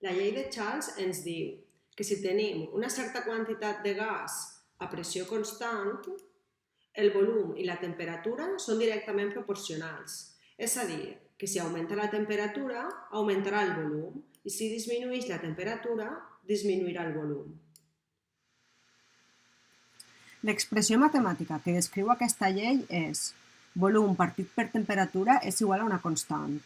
La llei de Charles ens diu que si tenim una certa quantitat de gas a pressió constant, el volum i la temperatura són directament proporcionals. És a dir, que si augmenta la temperatura, augmentarà el volum, i si disminueix la temperatura, disminuirà el volum. L'expressió matemàtica que descriu aquesta llei és volum partit per temperatura és igual a una constant.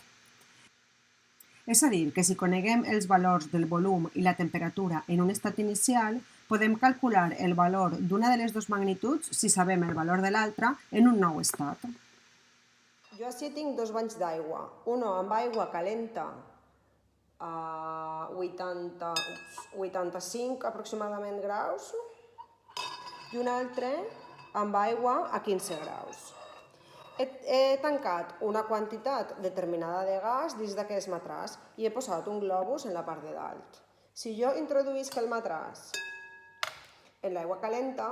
És a dir, que si coneguem els valors del volum i la temperatura en un estat inicial, podem calcular el valor d'una de les dues magnituds si sabem el valor de l'altra en un nou estat. Jo ací tinc dos banys d'aigua, un amb aigua calenta a 85 aproximadament graus i un altre amb aigua a 15 graus. He tancat una quantitat determinada de gas dins d'aquest matràs i he posat un globus en la part de dalt. Si jo introduïsc el matràs en l'aigua calenta,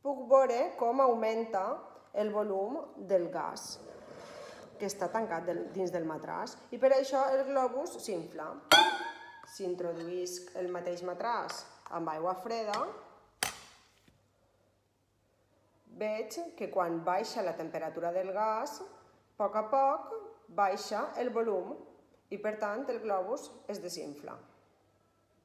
puc veure com augmenta el volum del gas que està tancat dins del matràs i per això el globus s'infla. Si introduïsc el mateix matràs amb aigua freda, veig que quan baixa la temperatura del gas, a poc baixa el volum i per tant el globus es desinfla.